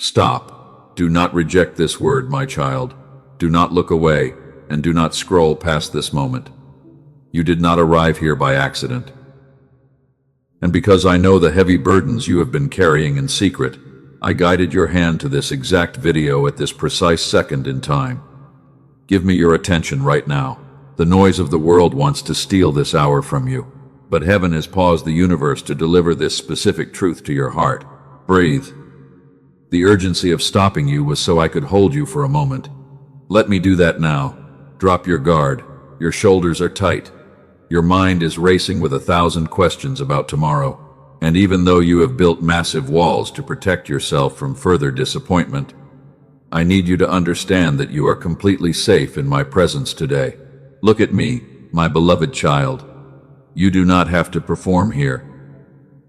Stop. Do not reject this word, my child. Do not look away, and do not scroll past this moment. You did not arrive here by accident. And because I know the heavy burdens you have been carrying in secret, I guided your hand to this exact video at this precise second in time. Give me your attention right now. The noise of the world wants to steal this hour from you, but heaven has paused the universe to deliver this specific truth to your heart. Breathe. The urgency of stopping you was so I could hold you for a moment. Let me do that now. Drop your guard. Your shoulders are tight. Your mind is racing with 1,000 questions about tomorrow. And even though you have built massive walls to protect yourself from further disappointment, I need you to understand that you are completely safe in my presence today. Look at me, my beloved child. You do not have to perform here.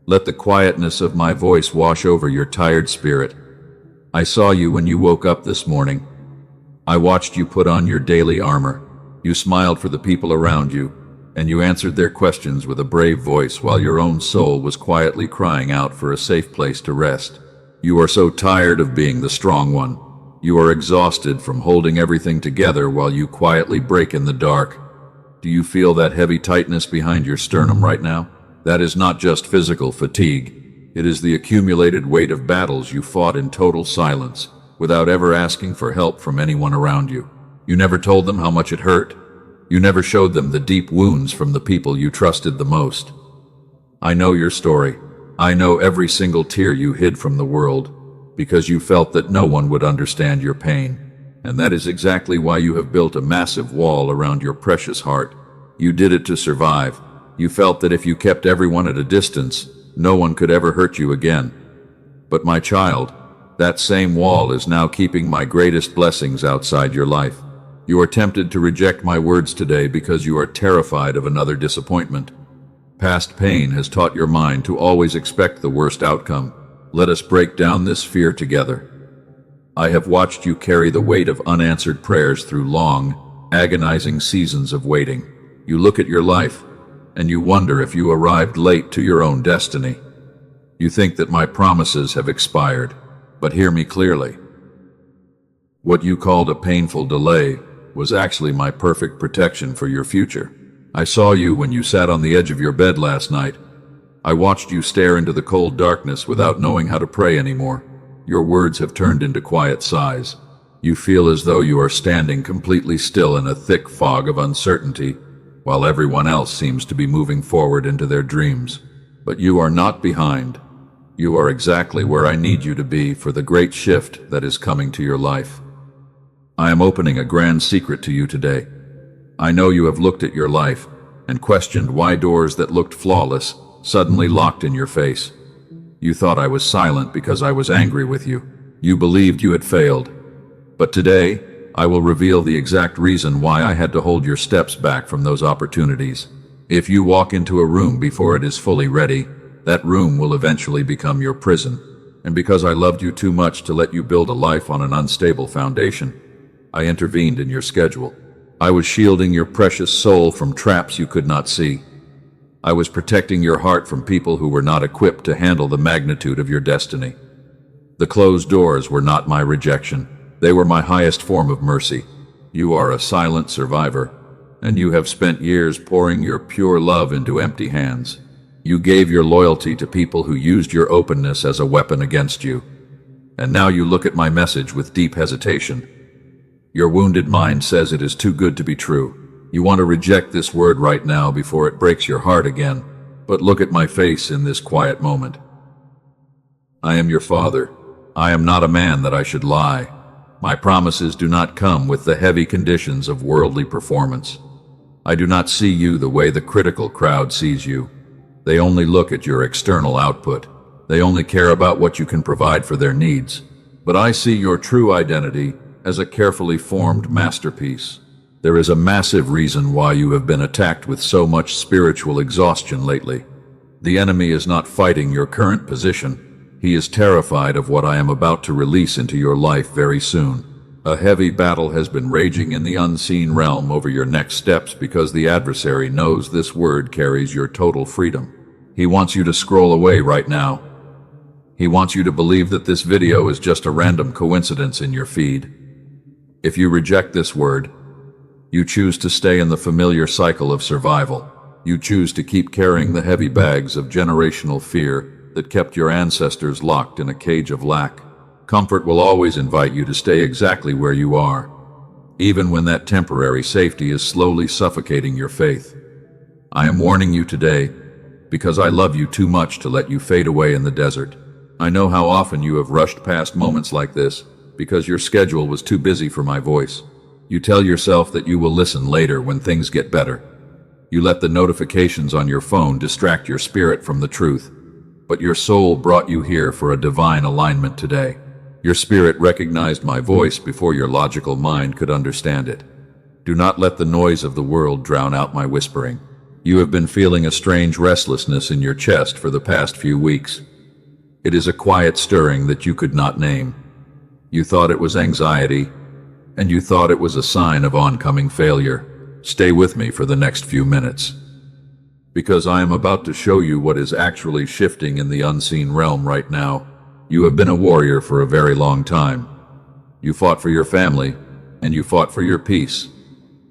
Let the quietness of my voice wash over your tired spirit. I saw you when you woke up this morning. I watched you put on your daily armor. You smiled for the people around you, and you answered their questions with a brave voice while your own soul was quietly crying out for a safe place to rest. You are so tired of being the strong one. You are exhausted from holding everything together while you quietly break in the dark. Do you feel that heavy tightness behind your sternum right now? That is not just physical fatigue. It is the accumulated weight of battles you fought in total silence, without ever asking for help from anyone around you. You never told them how much it hurt. You never showed them the deep wounds from the people you trusted the most. I know your story. I know every single tear you hid from the world, because you felt that no one would understand your pain. And that is exactly why you have built a massive wall around your precious heart. You did it to survive. You felt that if you kept everyone at a distance, no one could ever hurt you again. But my child, that same wall is now keeping my greatest blessings outside your life. You are tempted to reject my words today because you are terrified of another disappointment. Past pain has taught your mind to always expect the worst outcome. Let us break down this fear together. I have watched you carry the weight of unanswered prayers through long, agonizing seasons of waiting. You look at your life, and you wonder if you arrived late to your own destiny. You think that my promises have expired, but hear me clearly. What you called a painful delay was actually my perfect protection for your future. I saw you when you sat on the edge of your bed last night. I watched you stare into the cold darkness without knowing how to pray anymore. Your words have turned into quiet sighs. You feel as though you are standing completely still in a thick fog of uncertainty, while everyone else seems to be moving forward into their dreams. But you are not behind. You are exactly where I need you to be for the great shift that is coming to your life. I am opening a grand secret to you today. I know you have looked at your life and questioned why doors that looked flawless suddenly locked in your face. You thought I was silent because I was angry with you. You believed you had failed. But today, I will reveal the exact reason why I had to hold your steps back from those opportunities. If you walk into a room before it is fully ready, that room will eventually become your prison. And because I loved you too much to let you build a life on an unstable foundation, I intervened in your schedule. I was shielding your precious soul from traps you could not see. I was protecting your heart from people who were not equipped to handle the magnitude of your destiny. The closed doors were not my rejection. They were my highest form of mercy. You are a silent survivor, and you have spent years pouring your pure love into empty hands. You gave your loyalty to people who used your openness as a weapon against you. And now you look at my message with deep hesitation. Your wounded mind says it is too good to be true. You want to reject this word right now before it breaks your heart again. But look at my face in this quiet moment. I am your father. I am not a man that I should lie. My promises do not come with the heavy conditions of worldly performance. I do not see you the way the critical crowd sees you. They only look at your external output. They only care about what you can provide for their needs. But I see your true identity as a carefully formed masterpiece. There is a massive reason why you have been attacked with so much spiritual exhaustion lately. The enemy is not fighting your current position. He is terrified of what I am about to release into your life very soon. A heavy battle has been raging in the unseen realm over your next steps because the adversary knows this word carries your total freedom. He wants you to scroll away right now. He wants you to believe that this video is just a random coincidence in your feed. If you reject this word, you choose to stay in the familiar cycle of survival. You choose to keep carrying the heavy bags of generational fear that kept your ancestors locked in a cage of lack. Comfort will always invite you to stay exactly where you are, even when that temporary safety is slowly suffocating your faith. I am warning you today because I love you too much to let you fade away in the desert. I know how often you have rushed past moments like this because your schedule was too busy for my voice. You tell yourself that you will listen later when things get better. You let the notifications on your phone distract your spirit from the truth. But your soul brought you here for a divine alignment today. Your spirit recognized my voice before your logical mind could understand it. Do not let the noise of the world drown out my whispering. You have been feeling a strange restlessness in your chest for the past few weeks. It is a quiet stirring that you could not name. You thought it was anxiety, and you thought it was a sign of oncoming failure. Stay with me for the next few minutes, because I am about to show you what is actually shifting in the unseen realm right now. You have been a warrior for a very long time. You fought for your family, and you fought for your peace.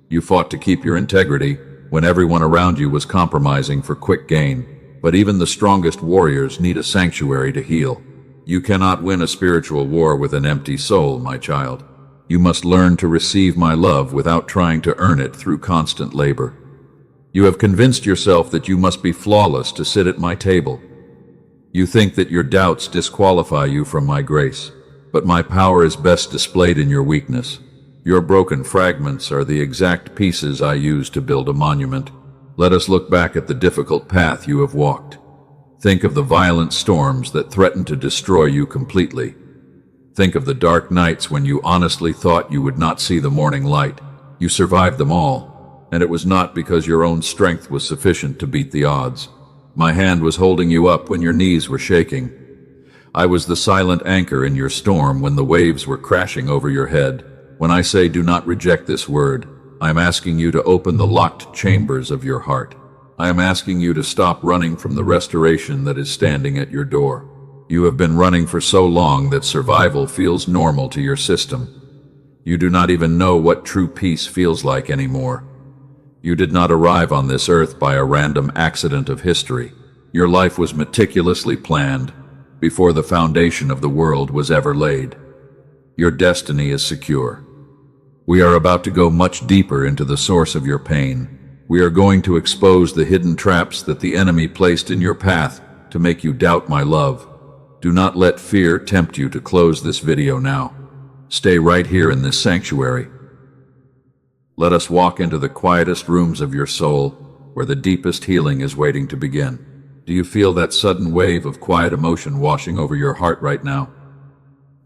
You fought to keep your integrity when everyone around you was compromising for quick gain. But even the strongest warriors need a sanctuary to heal. You cannot win a spiritual war with an empty soul, my child. You must learn to receive my love without trying to earn it through constant labor. You have convinced yourself that you must be flawless to sit at my table. You think that your doubts disqualify you from my grace, but my power is best displayed in your weakness. Your broken fragments are the exact pieces I use to build a monument. Let us look back at the difficult path you have walked. Think of the violent storms that threatened to destroy you completely. Think of the dark nights when you honestly thought you would not see the morning light. You survived them all, and it was not because your own strength was sufficient to beat the odds. My hand was holding you up when your knees were shaking. I was the silent anchor in your storm when the waves were crashing over your head. When I say do not reject this word, I am asking you to open the locked chambers of your heart. I am asking you to stop running from the restoration that is standing at your door. You have been running for so long that survival feels normal to your system. You do not even know what true peace feels like anymore. You did not arrive on this earth by a random accident of history. Your life was meticulously planned before the foundation of the world was ever laid. Your destiny is secure. We are about to go much deeper into the source of your pain. We are going to expose the hidden traps that the enemy placed in your path to make you doubt my love. Do not let fear tempt you to close this video now. Stay right here in this sanctuary. Let us walk into the quietest rooms of your soul, where the deepest healing is waiting to begin. Do you feel that sudden wave of quiet emotion washing over your heart right now?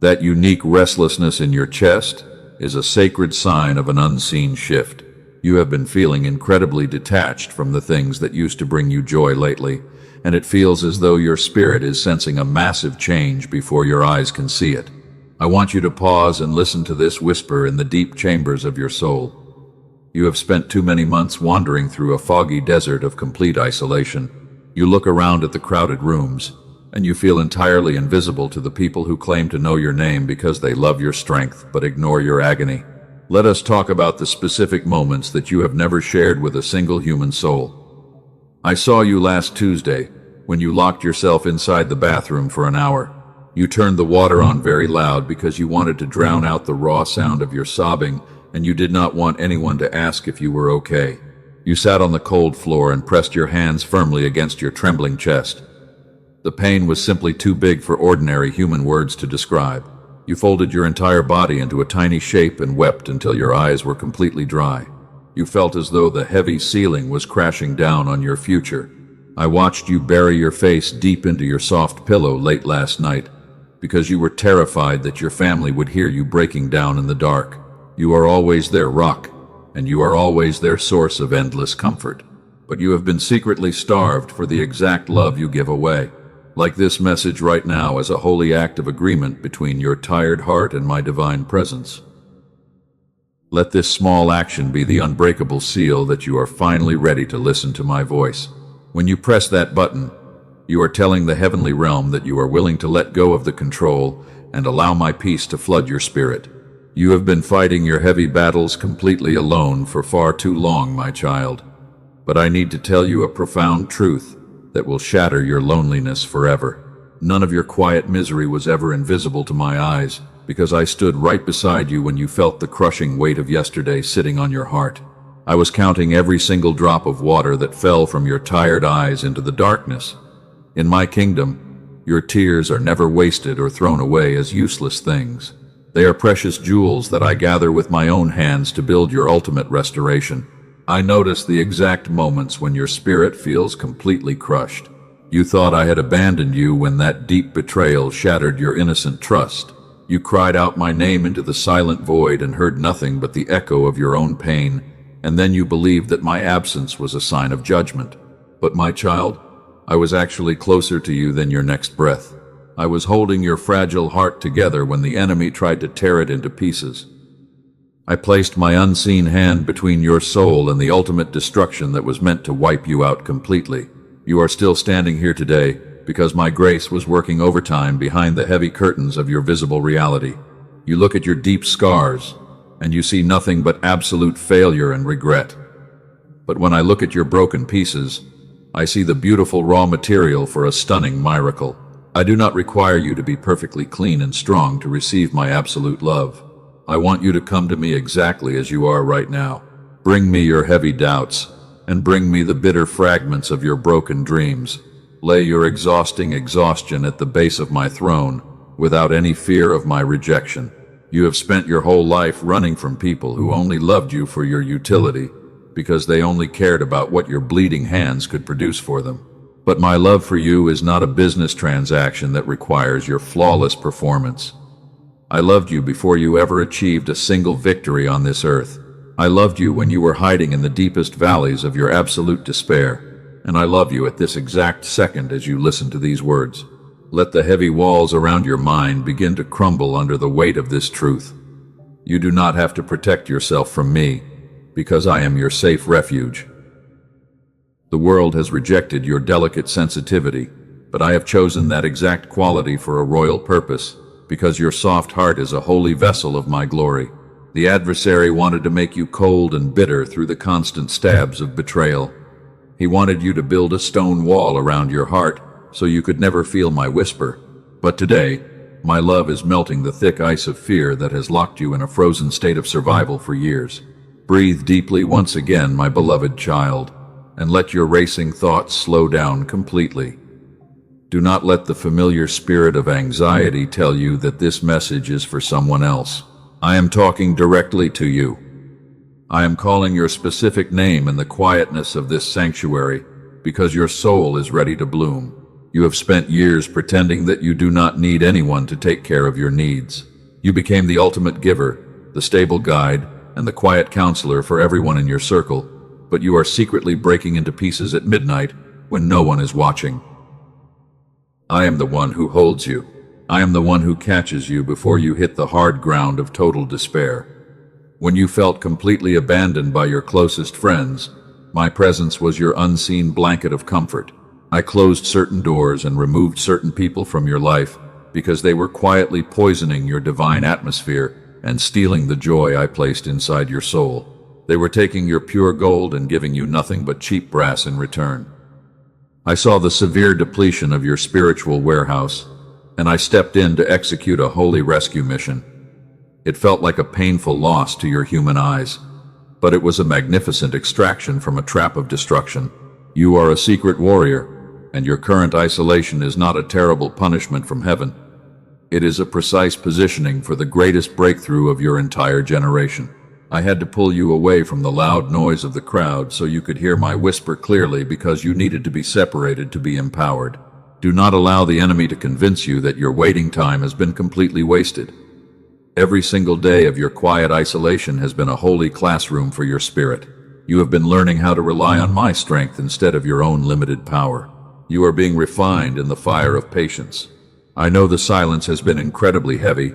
That unique restlessness in your chest is a sacred sign of an unseen shift. You have been feeling incredibly detached from the things that used to bring you joy lately, and it feels as though your spirit is sensing a massive change before your eyes can see it. I want you to pause and listen to this whisper in the deep chambers of your soul. You have spent too many months wandering through a foggy desert of complete isolation. You look around at the crowded rooms, and you feel entirely invisible to the people who claim to know your name because they love your strength but ignore your agony. Let us talk about the specific moments that you have never shared with a single human soul. I saw you last Tuesday when you locked yourself inside the bathroom for an hour. You turned the water on very loud because you wanted to drown out the raw sound of your sobbing, and you did not want anyone to ask if you were okay. You sat on the cold floor and pressed your hands firmly against your trembling chest. The pain was simply too big for ordinary human words to describe. You folded your entire body into a tiny shape and wept until your eyes were completely dry. You felt as though the heavy ceiling was crashing down on your future. I watched you bury your face deep into your soft pillow late last night because you were terrified that your family would hear you breaking down in the dark. You are always their rock, and you are always their source of endless comfort. But you have been secretly starved for the exact love you give away. Like this message right now as a holy act of agreement between your tired heart and my divine presence. Let this small action be the unbreakable seal that you are finally ready to listen to my voice. When you press that button, You are telling the heavenly realm that you are willing to let go of the control and allow my peace to flood your spirit. You have been fighting your heavy battles completely alone for far too long, my child. But I need to tell you a profound truth that will shatter your loneliness forever. None of your quiet misery was ever invisible to my eyes, because I stood right beside you when you felt the crushing weight of yesterday sitting on your heart. I was counting every single drop of water that fell from your tired eyes into the darkness. In my kingdom, your tears are never wasted or thrown away as useless things. They are precious jewels that I gather with my own hands to build your ultimate restoration. I notice the exact moments when your spirit feels completely crushed. You thought I had abandoned you when that deep betrayal shattered your innocent trust. You cried out my name into the silent void and heard nothing but the echo of your own pain, and then you believed that my absence was a sign of judgment. But my child, I was actually closer to you than your next breath. I was holding your fragile heart together when the enemy tried to tear it into pieces. I placed my unseen hand between your soul and the ultimate destruction that was meant to wipe you out completely. You are still standing here today because my grace was working overtime behind the heavy curtains of your visible reality. You look at your deep scars, and you see nothing but absolute failure and regret. But when I look at your broken pieces, I see the beautiful raw material for a stunning miracle. I do not require you to be perfectly clean and strong to receive my absolute love. I want you to come to me exactly as you are right now. Bring me your heavy doubts, and bring me the bitter fragments of your broken dreams. Lay your exhausting exhaustion at the base of my throne, without any fear of my rejection. You have spent your whole life running from people who only loved you for your utility, because they only cared about what your bleeding hands could produce for them. But my love for you is not a business transaction that requires your flawless performance. I loved you before you ever achieved a single victory on this earth. I loved you when you were hiding in the deepest valleys of your absolute despair, and I love you at this exact second as you listen to these words. Let the heavy walls around your mind begin to crumble under the weight of this truth. You do not have to protect yourself from me, because I am your safe refuge. The world has rejected your delicate sensitivity, but I have chosen that exact quality for a royal purpose, because your soft heart is a holy vessel of my glory. The adversary wanted to make you cold and bitter through the constant stabs of betrayal. He wanted you to build a stone wall around your heart so you could never feel my whisper. But today, my love is melting the thick ice of fear that has locked you in a frozen state of survival for years. Breathe deeply once again, my beloved child, and let your racing thoughts slow down completely. Do not let the familiar spirit of anxiety tell you that this message is for someone else. I am talking directly to you. I am calling your specific name in the quietness of this sanctuary because your soul is ready to bloom. You have spent years pretending that you do not need anyone to take care of your needs. You became the ultimate giver, the stable guide, and the quiet counselor for everyone in your circle, but you are secretly breaking into pieces at midnight when no one is watching. I am the one who holds you. I am the one who catches you before you hit the hard ground of total despair. When you felt completely abandoned by your closest friends, my presence was your unseen blanket of comfort. I closed certain doors and removed certain people from your life because they were quietly poisoning your divine atmosphere and stealing the joy I placed inside your soul. They were taking your pure gold and giving you nothing but cheap brass in return. I saw the severe depletion of your spiritual warehouse, and I stepped in to execute a holy rescue mission. It felt like a painful loss to your human eyes, but it was a magnificent extraction from a trap of destruction. You are a secret warrior, and your current isolation is not a terrible punishment from heaven. It is a precise positioning for the greatest breakthrough of your entire generation. I had to pull you away from the loud noise of the crowd so you could hear my whisper clearly because you needed to be separated to be empowered. Do not allow the enemy to convince you that your waiting time has been completely wasted. Every single day of your quiet isolation has been a holy classroom for your spirit. You have been learning how to rely on my strength instead of your own limited power. You are being refined in the fire of patience. I know the silence has been incredibly heavy,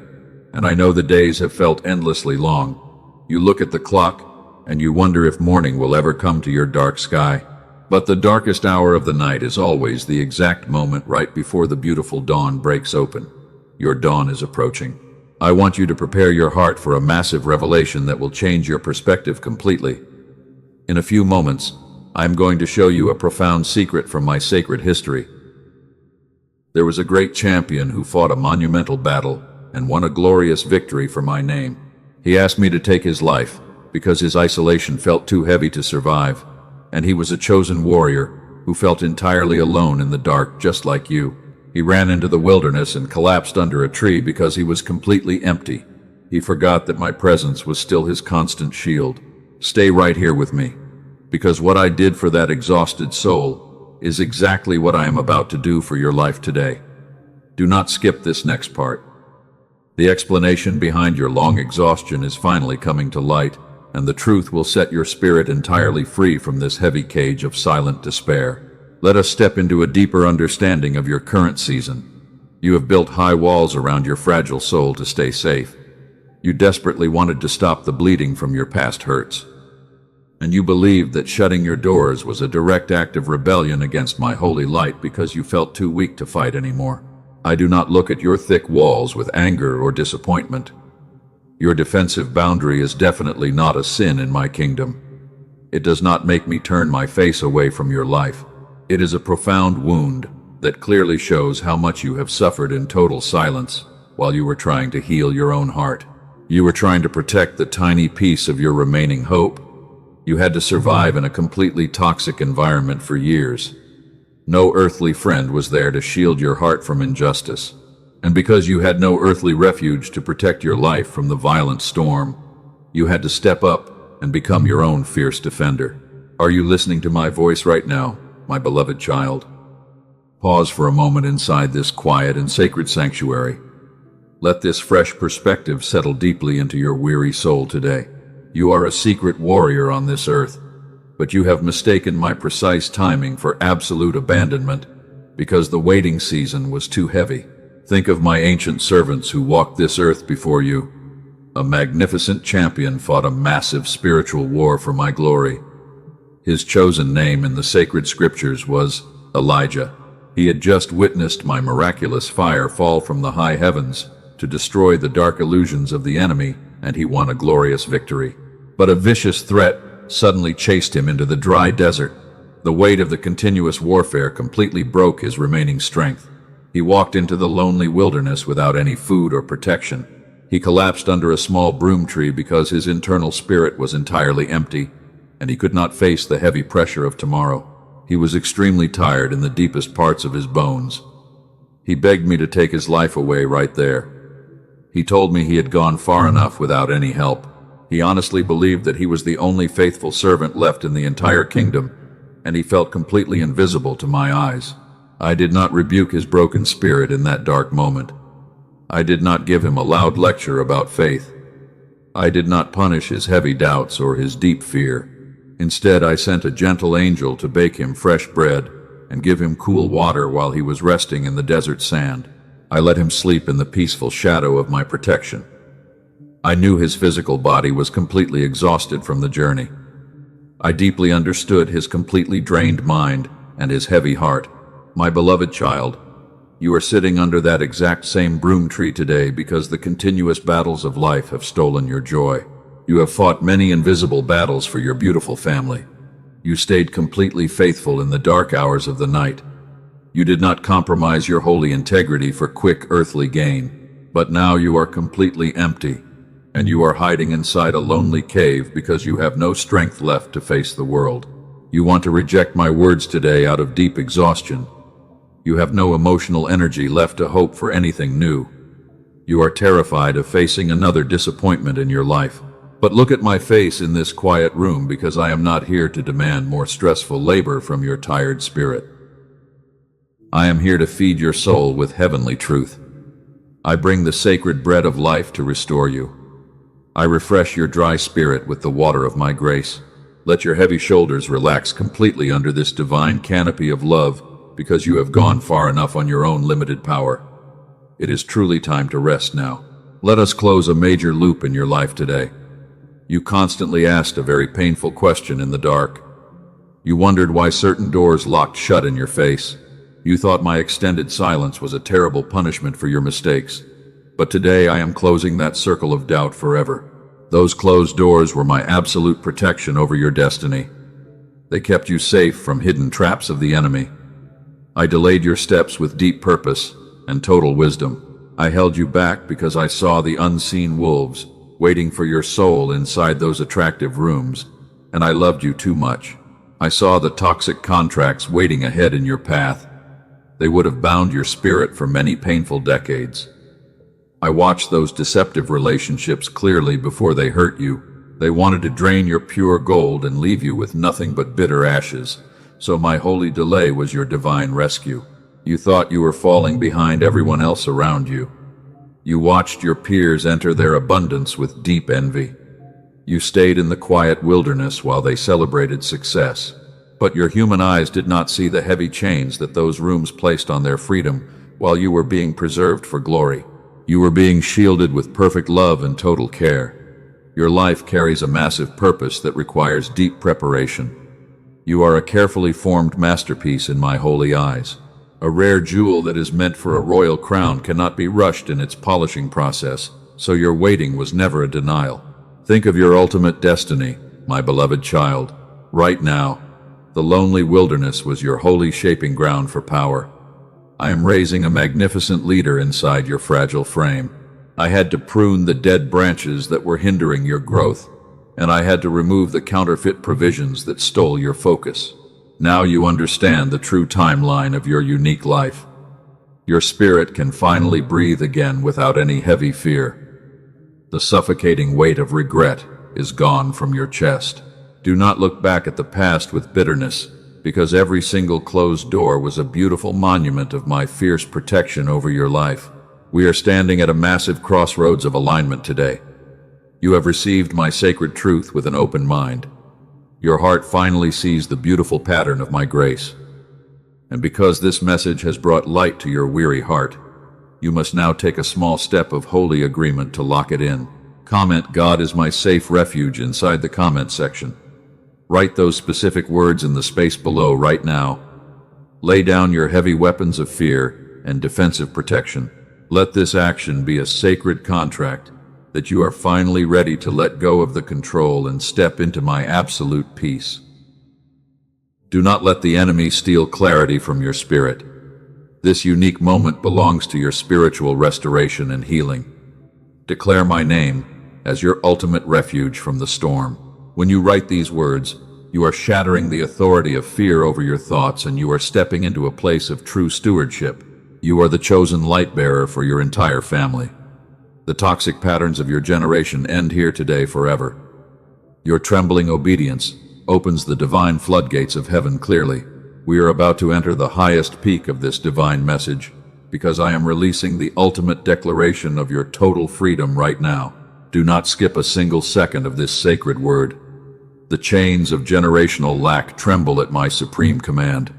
and I know the days have felt endlessly long. You look at the clock, and you wonder if morning will ever come to your dark sky. But the darkest hour of the night is always the exact moment right before the beautiful dawn breaks open. Your dawn is approaching. I want you to prepare your heart for a massive revelation that will change your perspective completely. In a few moments, I'm going to show you a profound secret from my sacred history. There was a great champion who fought a monumental battle and won a glorious victory for my name. He asked me to take his life because his isolation felt too heavy to survive, and he was a chosen warrior who felt entirely alone in the dark just like you. He ran into the wilderness and collapsed under a tree because he was completely empty. He forgot that my presence was still his constant shield. Stay right here with me, because what I did for that exhausted soul is exactly what I am about to do for your life today. Do not skip this next part. The explanation behind your long exhaustion is finally coming to light, and the truth will set your spirit entirely free from this heavy cage of silent despair. Let us step into a deeper understanding of your current season. You have built high walls around your fragile soul to stay safe. You desperately wanted to stop the bleeding from your past hurts. And you believed that shutting your doors was a direct act of rebellion against my holy light because you felt too weak to fight anymore. I do not look at your thick walls with anger or disappointment. Your defensive boundary is definitely not a sin in my kingdom. It does not make me turn my face away from your life. It is a profound wound that clearly shows how much you have suffered in total silence while you were trying to heal your own heart. You were trying to protect the tiny piece of your remaining hope. You had to survive in a completely toxic environment for years. No earthly friend was there to shield your heart from injustice. And because you had no earthly refuge to protect your life from the violent storm, you had to step up and become your own fierce defender. Are you listening to my voice right now, my beloved child? Pause for a moment inside this quiet and sacred sanctuary. Let this fresh perspective settle deeply into your weary soul today. You are a secret warrior on this earth, but you have mistaken my precise timing for absolute abandonment because the waiting season was too heavy. Think of my ancient servants who walked this earth before you. A magnificent champion fought a massive spiritual war for my glory. His chosen name in the sacred scriptures was Elijah. He had just witnessed my miraculous fire fall from the high heavens to destroy the dark illusions of the enemy, and he won a glorious victory. But a vicious threat suddenly chased him into the dry desert. The weight of the continuous warfare completely broke his remaining strength. He walked into the lonely wilderness without any food or protection. He collapsed under a small broom tree because his internal spirit was entirely empty, and he could not face the heavy pressure of tomorrow. He was extremely tired in the deepest parts of his bones. He begged me to take his life away right there. He told me he had gone far enough without any help. He honestly believed that he was the only faithful servant left in the entire kingdom, and he felt completely invisible to my eyes. I did not rebuke his broken spirit in that dark moment. I did not give him a loud lecture about faith. I did not punish his heavy doubts or his deep fear. Instead, I sent a gentle angel to bake him fresh bread and give him cool water while he was resting in the desert sand. I let him sleep in the peaceful shadow of my protection. I knew his physical body was completely exhausted from the journey. I deeply understood his completely drained mind and his heavy heart. My beloved child, you are sitting under that exact same broom tree today because the continuous battles of life have stolen your joy. You have fought many invisible battles for your beautiful family. You stayed completely faithful in the dark hours of the night. You did not compromise your holy integrity for quick earthly gain. But now you are completely empty, and you are hiding inside a lonely cave because you have no strength left to face the world. You want to reject my words today out of deep exhaustion. You have no emotional energy left to hope for anything new. You are terrified of facing another disappointment in your life. But look at my face in this quiet room because I am not here to demand more stressful labor from your tired spirit. I am here to feed your soul with heavenly truth. I bring the sacred bread of life to restore you. I refresh your dry spirit with the water of my grace. Let your heavy shoulders relax completely under this divine canopy of love because you have gone far enough on your own limited power. It is truly time to rest now. Let us close a major loop in your life today. You constantly asked a very painful question in the dark. You wondered why certain doors locked shut in your face. You thought my extended silence was a terrible punishment for your mistakes. But today I am closing that circle of doubt forever. Those closed doors were my absolute protection over your destiny. They kept you safe from hidden traps of the enemy. I delayed your steps with deep purpose and total wisdom. I held you back because I saw the unseen wolves waiting for your soul inside those attractive rooms, and I loved you too much. I saw the toxic contracts waiting ahead in your path. They would have bound your spirit for many painful decades. I watched those deceptive relationships clearly before they hurt you. They wanted to drain your pure gold and leave you with nothing but bitter ashes. So my holy delay was your divine rescue. You thought you were falling behind everyone else around you. You watched your peers enter their abundance with deep envy. You stayed in the quiet wilderness while they celebrated success. But your human eyes did not see the heavy chains that those rooms placed on their freedom while you were being preserved for glory. You were being shielded with perfect love and total care. Your life carries a massive purpose that requires deep preparation. You are a carefully formed masterpiece in my holy eyes. A rare jewel that is meant for a royal crown cannot be rushed in its polishing process, so your waiting was never a denial. Think of your ultimate destiny, my beloved child. Right now, the lonely wilderness was your holy shaping ground for power. I am raising a magnificent leader inside your fragile frame. I had to prune the dead branches that were hindering your growth, and I had to remove the counterfeit provisions that stole your focus. Now you understand the true timeline of your unique life. Your spirit can finally breathe again without any heavy fear. The suffocating weight of regret is gone from your chest. Do not look back at the past with bitterness, because every single closed door was a beautiful monument of my fierce protection over your life. We are standing at a massive crossroads of alignment today. You have received my sacred truth with an open mind. Your heart finally sees the beautiful pattern of my grace. And because this message has brought light to your weary heart, you must now take a small step of holy agreement to lock it in. Comment "God is my safe refuge" inside the comment section. Write those specific words in the space below right now. Lay down your heavy weapons of fear and defensive protection. Let this action be a sacred contract that you are finally ready to let go of the control and step into my absolute peace. Do not let the enemy steal clarity from your spirit. This unique moment belongs to your spiritual restoration and healing. Declare my name as your ultimate refuge from the storm. When you write these words, you are shattering the authority of fear over your thoughts, and you are stepping into a place of true stewardship. You are the chosen light bearer for your entire family. The toxic patterns of your generation end here today forever. Your trembling obedience opens the divine floodgates of heaven clearly. We are about to enter the highest peak of this divine message, because I am releasing the ultimate declaration of your total freedom right now. Do not skip a single second of this sacred word. The chains of generational lack tremble at my supreme command.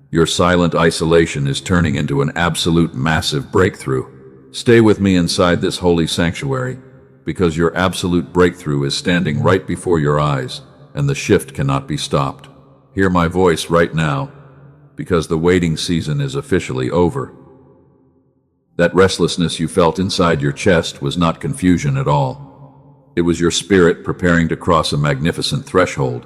Your silent isolation is turning into an absolute massive breakthrough. Stay with me inside this holy sanctuary, because your absolute breakthrough is standing right before your eyes, and the shift cannot be stopped. Hear my voice right now, because the waiting season is officially over. That restlessness you felt inside your chest was not confusion at all. It was your spirit preparing to cross a magnificent threshold.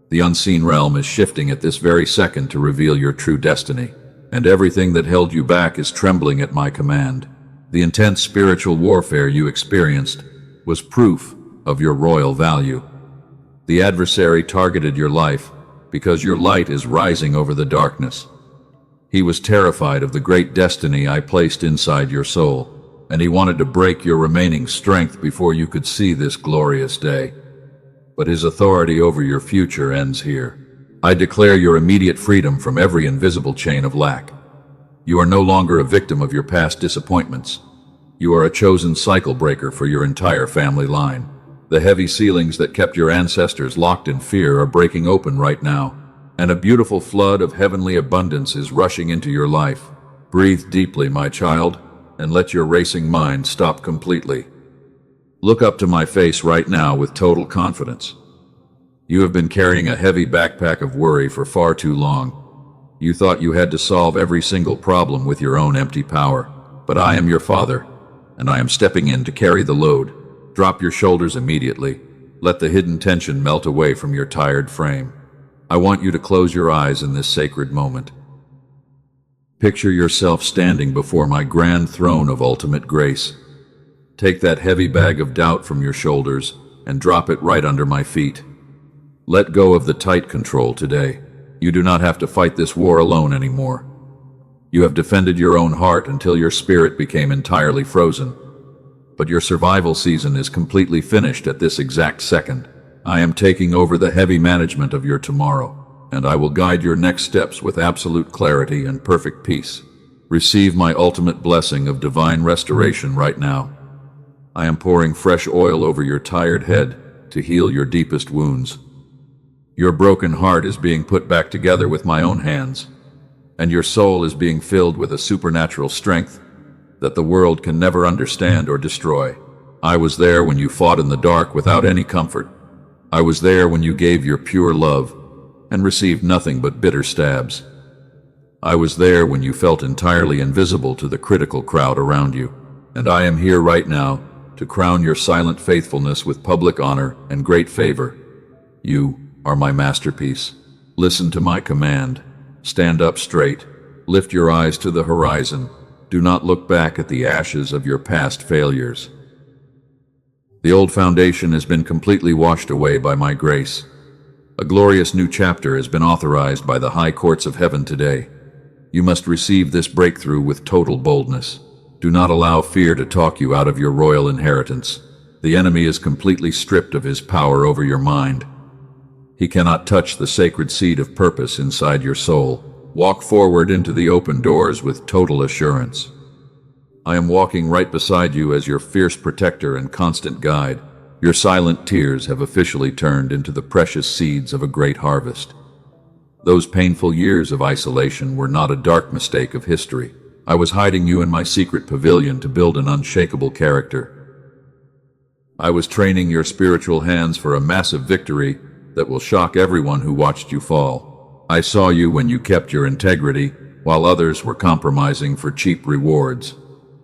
The unseen realm is shifting at this very second to reveal your true destiny, and everything that held you back is trembling at my command. The intense spiritual warfare you experienced was proof of your royal value. The adversary targeted your life because your light is rising over the darkness. He was terrified of the great destiny I placed inside your soul, and he wanted to break your remaining strength before you could see this glorious day. But his authority over your future ends here. I declare your immediate freedom from every invisible chain of lack. You are no longer a victim of your past disappointments. You are a chosen cycle breaker for your entire family line. The heavy ceilings that kept your ancestors locked in fear are breaking open right now, and a beautiful flood of heavenly abundance is rushing into your life. Breathe deeply, my child, and let your racing mind stop completely. Look up to my face right now with total confidence. You have been carrying a heavy backpack of worry for far too long. You thought you had to solve every single problem with your own empty power. But I am your father, and I am stepping in to carry the load. Drop your shoulders immediately. Let the hidden tension melt away from your tired frame. I want you to close your eyes in this sacred moment. Picture yourself standing before my grand throne of ultimate grace. Take that heavy bag of doubt from your shoulders and drop it right under my feet. Let go of the tight control today. You do not have to fight this war alone anymore. You have defended your own heart until your spirit became entirely frozen. But your survival season is completely finished at this exact second. I am taking over the heavy management of your tomorrow, and I will guide your next steps with absolute clarity and perfect peace. Receive my ultimate blessing of divine restoration right now. I am pouring fresh oil over your tired head to heal your deepest wounds. Your broken heart is being put back together with my own hands, and your soul is being filled with a supernatural strength that the world can never understand or destroy. I was there when you fought in the dark without any comfort. I was there when you gave your pure love and received nothing but bitter stabs. I was there when you felt entirely invisible to the critical crowd around you. And I am here right now to crown your silent faithfulness with public honor and great favor. You are my masterpiece. Listen to my command. Stand up straight. Lift your eyes to the horizon. Do not look back at the ashes of your past failures. The old foundation has been completely washed away by my grace. A glorious new chapter has been authorized by the high courts of heaven today. You must receive this breakthrough with total boldness. Do not allow fear to talk you out of your royal inheritance. The enemy is completely stripped of his power over your mind. He cannot touch the sacred seed of purpose inside your soul. Walk forward into the open doors with total assurance. I am walking right beside you as your fierce protector and constant guide. Your silent tears have officially turned into the precious seeds of a great harvest. Those painful years of isolation were not a dark mistake of history. I was hiding you in my secret pavilion to build an unshakable character. I was training your spiritual hands for a massive victory that will shock everyone who watched you fall. I saw you when you kept your integrity while others were compromising for cheap rewards.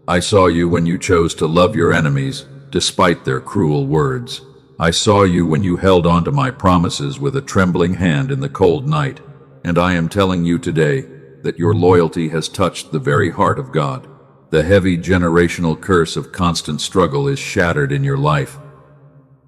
I saw you when you chose to love your enemies despite their cruel words. I saw you when you held on to my promises with a trembling hand in the cold night. And I am telling you today that your loyalty has touched the very heart of God. The heavy generational curse of constant struggle is shattered in your life.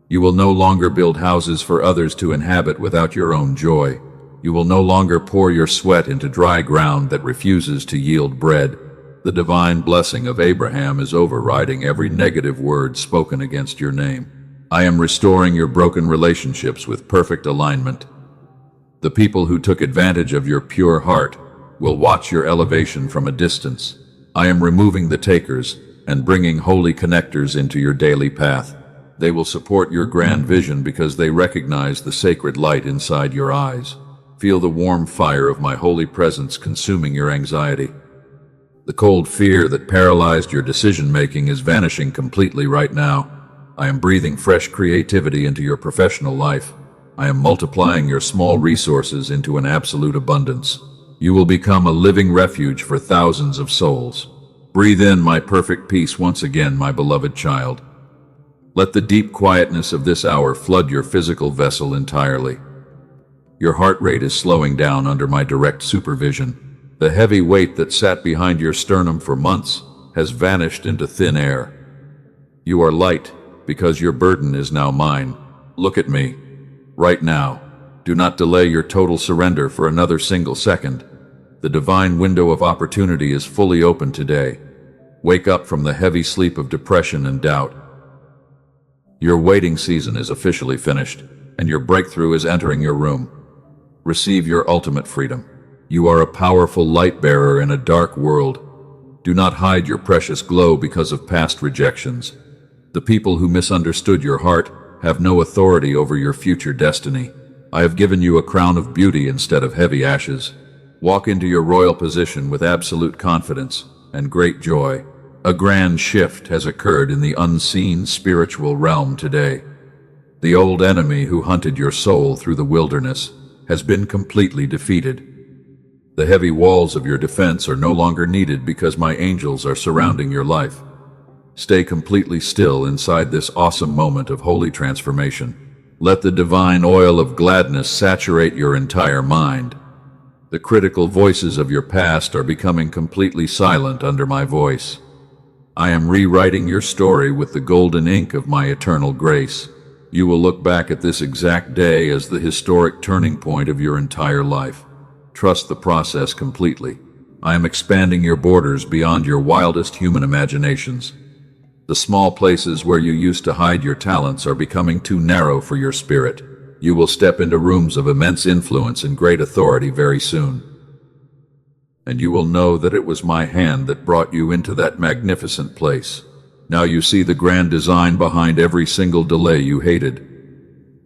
You will no longer build houses for others to inhabit without your own joy. You will no longer pour your sweat into dry ground that refuses to yield bread. The divine blessing of Abraham is overriding every negative word spoken against your name. I am restoring your broken relationships with perfect alignment. The people who took advantage of your pure heart will watch your elevation from a distance. I am removing the takers and bringing holy connectors into your daily path. They will support your grand vision because they recognize the sacred light inside your eyes. Feel the warm fire of my holy presence consuming your anxiety. The cold fear that paralyzed your decision-making is vanishing completely right now. I am breathing fresh creativity into your professional life. I am multiplying your small resources into an absolute abundance. You will become a living refuge for thousands of souls. Breathe in my perfect peace once again, my beloved child. Let the deep quietness of this hour flood your physical vessel entirely. Your heart rate is slowing down under my direct supervision. The heavy weight that sat behind your sternum for months has vanished into thin air. You are light because your burden is now mine. Look at me, right now. Do not delay your total surrender for another single second. The divine window of opportunity is fully open today. Wake up from the heavy sleep of depression and doubt. Your waiting season is officially finished, and your breakthrough is entering your room. Receive your ultimate freedom. You are a powerful light bearer in a dark world. Do not hide your precious glow because of past rejections. The people who misunderstood your heart have no authority over your future destiny. I have given you a crown of beauty instead of heavy ashes. Walk into your royal position with absolute confidence and great joy. A grand shift has occurred in the unseen spiritual realm today. The old enemy who hunted your soul through the wilderness has been completely defeated. The heavy walls of your defense are no longer needed because my angels are surrounding your life. Stay completely still inside this awesome moment of holy transformation. Let the divine oil of gladness saturate your entire mind. The critical voices of your past are becoming completely silent under my voice. I am rewriting your story with the golden ink of my eternal grace. You will look back at this exact day as the historic turning point of your entire life. Trust the process completely. I am expanding your borders beyond your wildest human imaginations. The small places where you used to hide your talents are becoming too narrow for your spirit. You will step into rooms of immense influence and great authority very soon. And you will know that it was my hand that brought you into that magnificent place. Now you see the grand design behind every single delay you hated.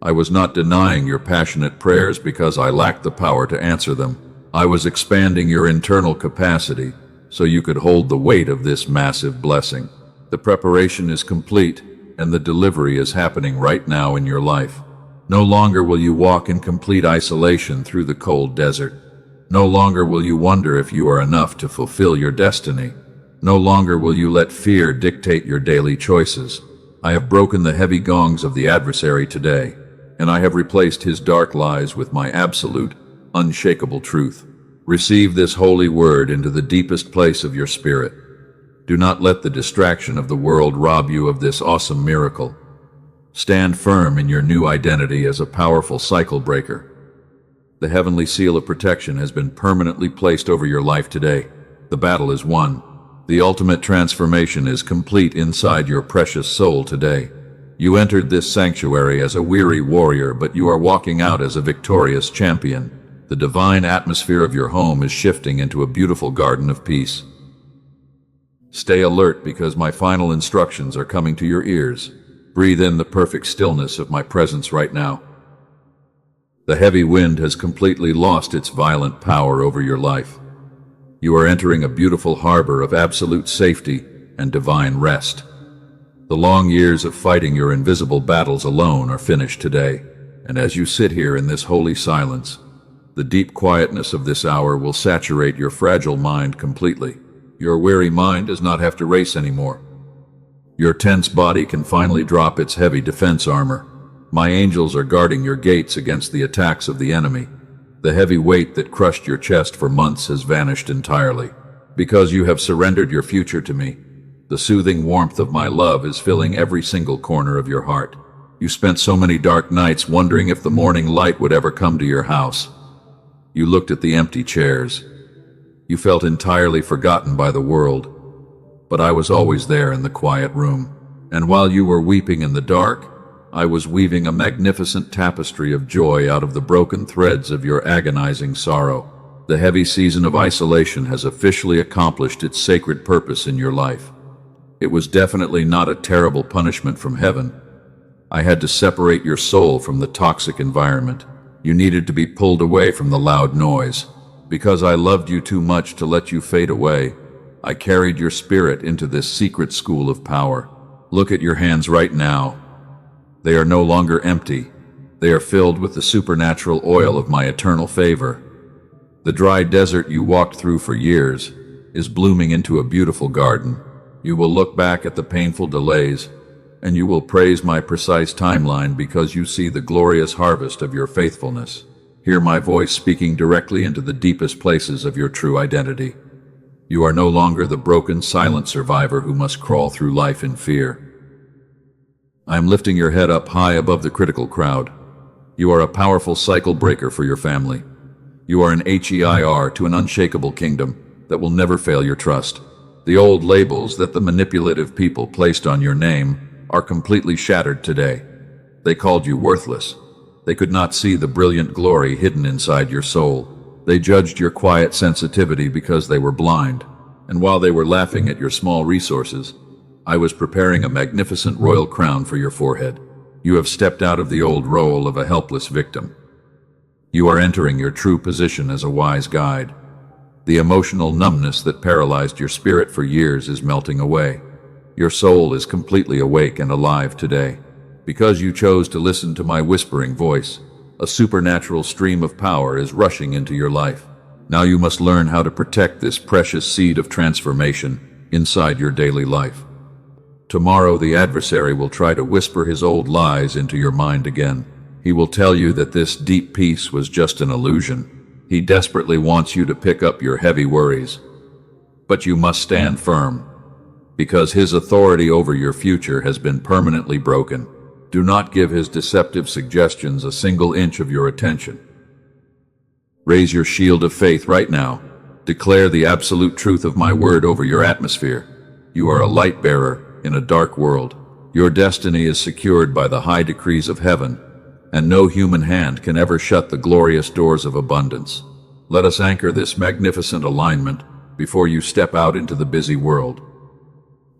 I was not denying your passionate prayers because I lacked the power to answer them. I was expanding your internal capacity so you could hold the weight of this massive blessing. The preparation is complete, and the delivery is happening right now in your life. No longer will you walk in complete isolation through the cold desert. No longer will you wonder if you are enough to fulfill your destiny. No longer will you let fear dictate your daily choices. I have broken the heavy gongs of the adversary today, and I have replaced his dark lies with my absolute, unshakable truth. Receive this holy word into the deepest place of your spirit. Do not let the distraction of the world rob you of this awesome miracle. Stand firm in your new identity as a powerful cycle breaker. The heavenly seal of protection has been permanently placed over your life today. The battle is won. The ultimate transformation is complete inside your precious soul today. You entered this sanctuary as a weary warrior, but you are walking out as a victorious champion. The divine atmosphere of your home is shifting into a beautiful garden of peace. Stay alert because my final instructions are coming to your ears. Breathe in the perfect stillness of my presence right now. The heavy wind has completely lost its violent power over your life. You are entering a beautiful harbor of absolute safety and divine rest. The long years of fighting your invisible battles alone are finished today, and as you sit here in this holy silence, the deep quietness of this hour will saturate your fragile mind completely. Your weary mind does not have to race anymore. Your tense body can finally drop its heavy defense armor. My angels are guarding your gates against the attacks of the enemy. The heavy weight that crushed your chest for months has vanished entirely. Because you have surrendered your future to me, the soothing warmth of my love is filling every single corner of your heart. You spent so many dark nights wondering if the morning light would ever come to your house. You looked at the empty chairs. You felt entirely forgotten by the world. But I was always there in the quiet room. And while you were weeping in the dark, I was weaving a magnificent tapestry of joy out of the broken threads of your agonizing sorrow. The heavy season of isolation has officially accomplished its sacred purpose in your life. It was definitely not a terrible punishment from heaven. I had to separate your soul from the toxic environment. You needed to be pulled away from the loud noise. Because I loved you too much to let you fade away, I carried your spirit into this secret school of power. Look at your hands right now. They are no longer empty. They are filled with the supernatural oil of my eternal favor. The dry desert you walked through for years is blooming into a beautiful garden. You will look back at the painful delays, and you will praise my precise timeline because you see the glorious harvest of your faithfulness. Hear my voice speaking directly into the deepest places of your true identity. You are no longer the broken, silent survivor who must crawl through life in fear. I am lifting your head up high above the critical crowd. You are a powerful cycle breaker for your family. You are an heir to an unshakable kingdom that will never fail your trust. The old labels that the manipulative people placed on your name are completely shattered today. They called you worthless. They could not see the brilliant glory hidden inside your soul. They judged your quiet sensitivity because they were blind. And while they were laughing at your small resources, I was preparing a magnificent royal crown for your forehead. You have stepped out of the old role of a helpless victim. You are entering your true position as a wise guide. The emotional numbness that paralyzed your spirit for years is melting away. Your soul is completely awake and alive today. Because you chose to listen to my whispering voice, a supernatural stream of power is rushing into your life. Now you must learn how to protect this precious seed of transformation inside your daily life. Tomorrow the adversary will try to whisper his old lies into your mind again. He will tell you that this deep peace was just an illusion. He desperately wants you to pick up your heavy worries. But you must stand firm, because his authority over your future has been permanently broken. Do not give his deceptive suggestions a single inch of your attention. Raise your shield of faith right now. Declare the absolute truth of my word over your atmosphere. You are a light bearer in a dark world. Your destiny is secured by the high decrees of heaven, and no human hand can ever shut the glorious doors of abundance. Let us anchor this magnificent alignment before you step out into the busy world.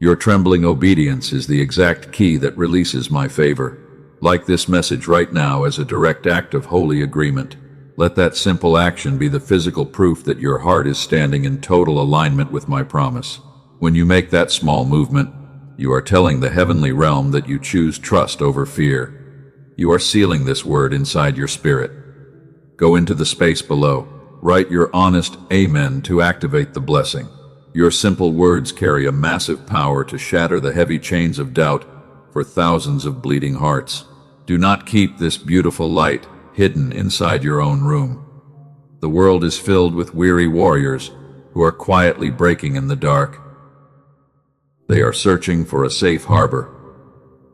Your trembling obedience is the exact key that releases my favor. Like this message right now as a direct act of holy agreement. Let that simple action be the physical proof that your heart is standing in total alignment with my promise. When you make that small movement, you are telling the heavenly realm that you choose trust over fear. You are sealing this word inside your spirit. Go into the space below. Write your honest amen to activate the blessing. Your simple words carry a massive power to shatter the heavy chains of doubt for thousands of bleeding hearts. Do not keep this beautiful light hidden inside your own room. The world is filled with weary warriors who are quietly breaking in the dark. They are searching for a safe harbor.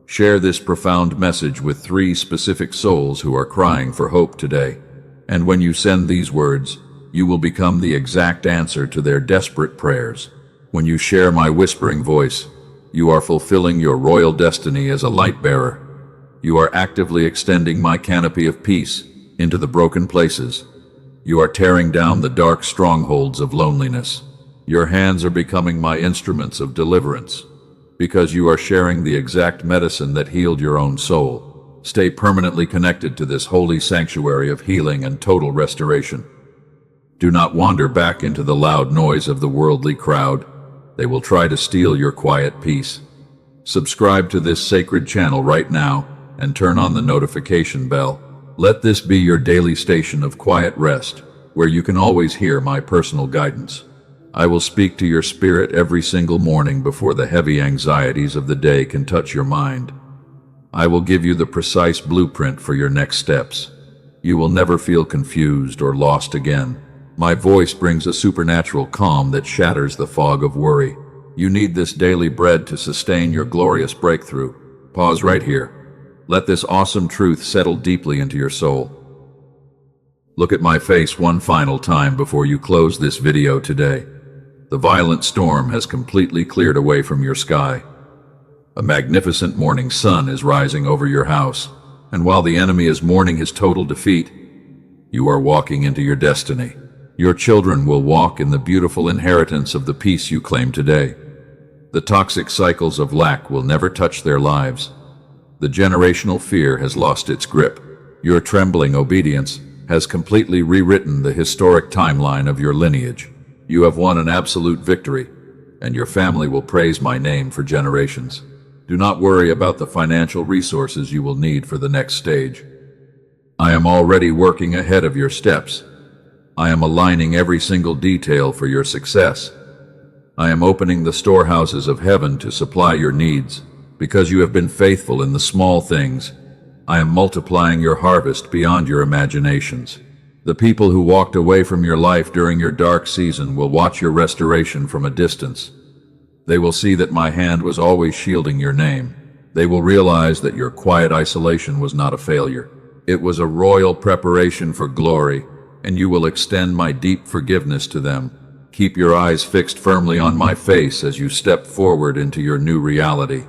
Share this profound message with 3 specific souls who are crying for hope today. And when you send these words, you will become the exact answer to their desperate prayers. When you share my whispering voice, you are fulfilling your royal destiny as a light bearer. You are actively extending my canopy of peace into the broken places. You are tearing down the dark strongholds of loneliness. Your hands are becoming my instruments of deliverance, because you are sharing the exact medicine that healed your own soul. Stay permanently connected to this holy sanctuary of healing and total restoration. Do not wander back into the loud noise of the worldly crowd. They will try to steal your quiet peace. Subscribe to this sacred channel right now and turn on the notification bell. Let this be your daily station of quiet rest, where you can always hear my personal guidance. I will speak to your spirit every single morning before the heavy anxieties of the day can touch your mind. I will give you the precise blueprint for your next steps. You will never feel confused or lost again. My voice brings a supernatural calm that shatters the fog of worry. You need this daily bread to sustain your glorious breakthrough. Pause right here. Let this awesome truth settle deeply into your soul. Look at my face one final time before you close this video today. The violent storm has completely cleared away from your sky. A magnificent morning sun is rising over your house, and while the enemy is mourning his total defeat, you are walking into your destiny. Your children will walk in the beautiful inheritance of the peace you claim today. The toxic cycles of lack will never touch their lives. The generational fear has lost its grip. Your trembling obedience has completely rewritten the historic timeline of your lineage. You have won an absolute victory, and your family will praise my name for generations. Do not worry about the financial resources you will need for the next stage. I am already working ahead of your steps. I am aligning every single detail for your success. I am opening the storehouses of heaven to supply your needs. Because you have been faithful in the small things, I am multiplying your harvest beyond your imaginations. The people who walked away from your life during your dark season will watch your restoration from a distance. They will see that my hand was always shielding your name. They will realize that your quiet isolation was not a failure. It was a royal preparation for glory, and you will extend my deep forgiveness to them. Keep your eyes fixed firmly on my face as you step forward into your new reality.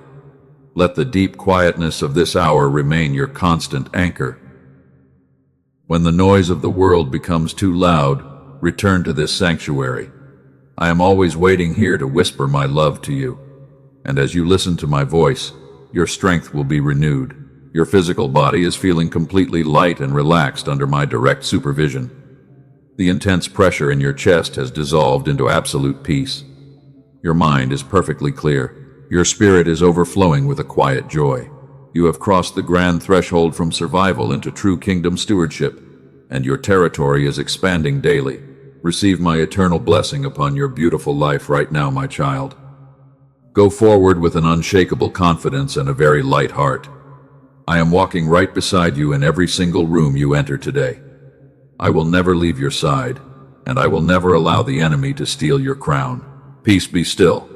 Let the deep quietness of this hour remain your constant anchor. When the noise of the world becomes too loud, return to this sanctuary. I am always waiting here to whisper my love to you. And as you listen to my voice, your strength will be renewed. Your physical body is feeling completely light and relaxed under my direct supervision. The intense pressure in your chest has dissolved into absolute peace. Your mind is perfectly clear. Your spirit is overflowing with a quiet joy. You have crossed the grand threshold from survival into true kingdom stewardship, and your territory is expanding daily. Receive my eternal blessing upon your beautiful life right now, my child. Go forward with an unshakable confidence and a very light heart. I am walking right beside you in every single room you enter today. I will never leave your side, and I will never allow the enemy to steal your crown. Peace be still.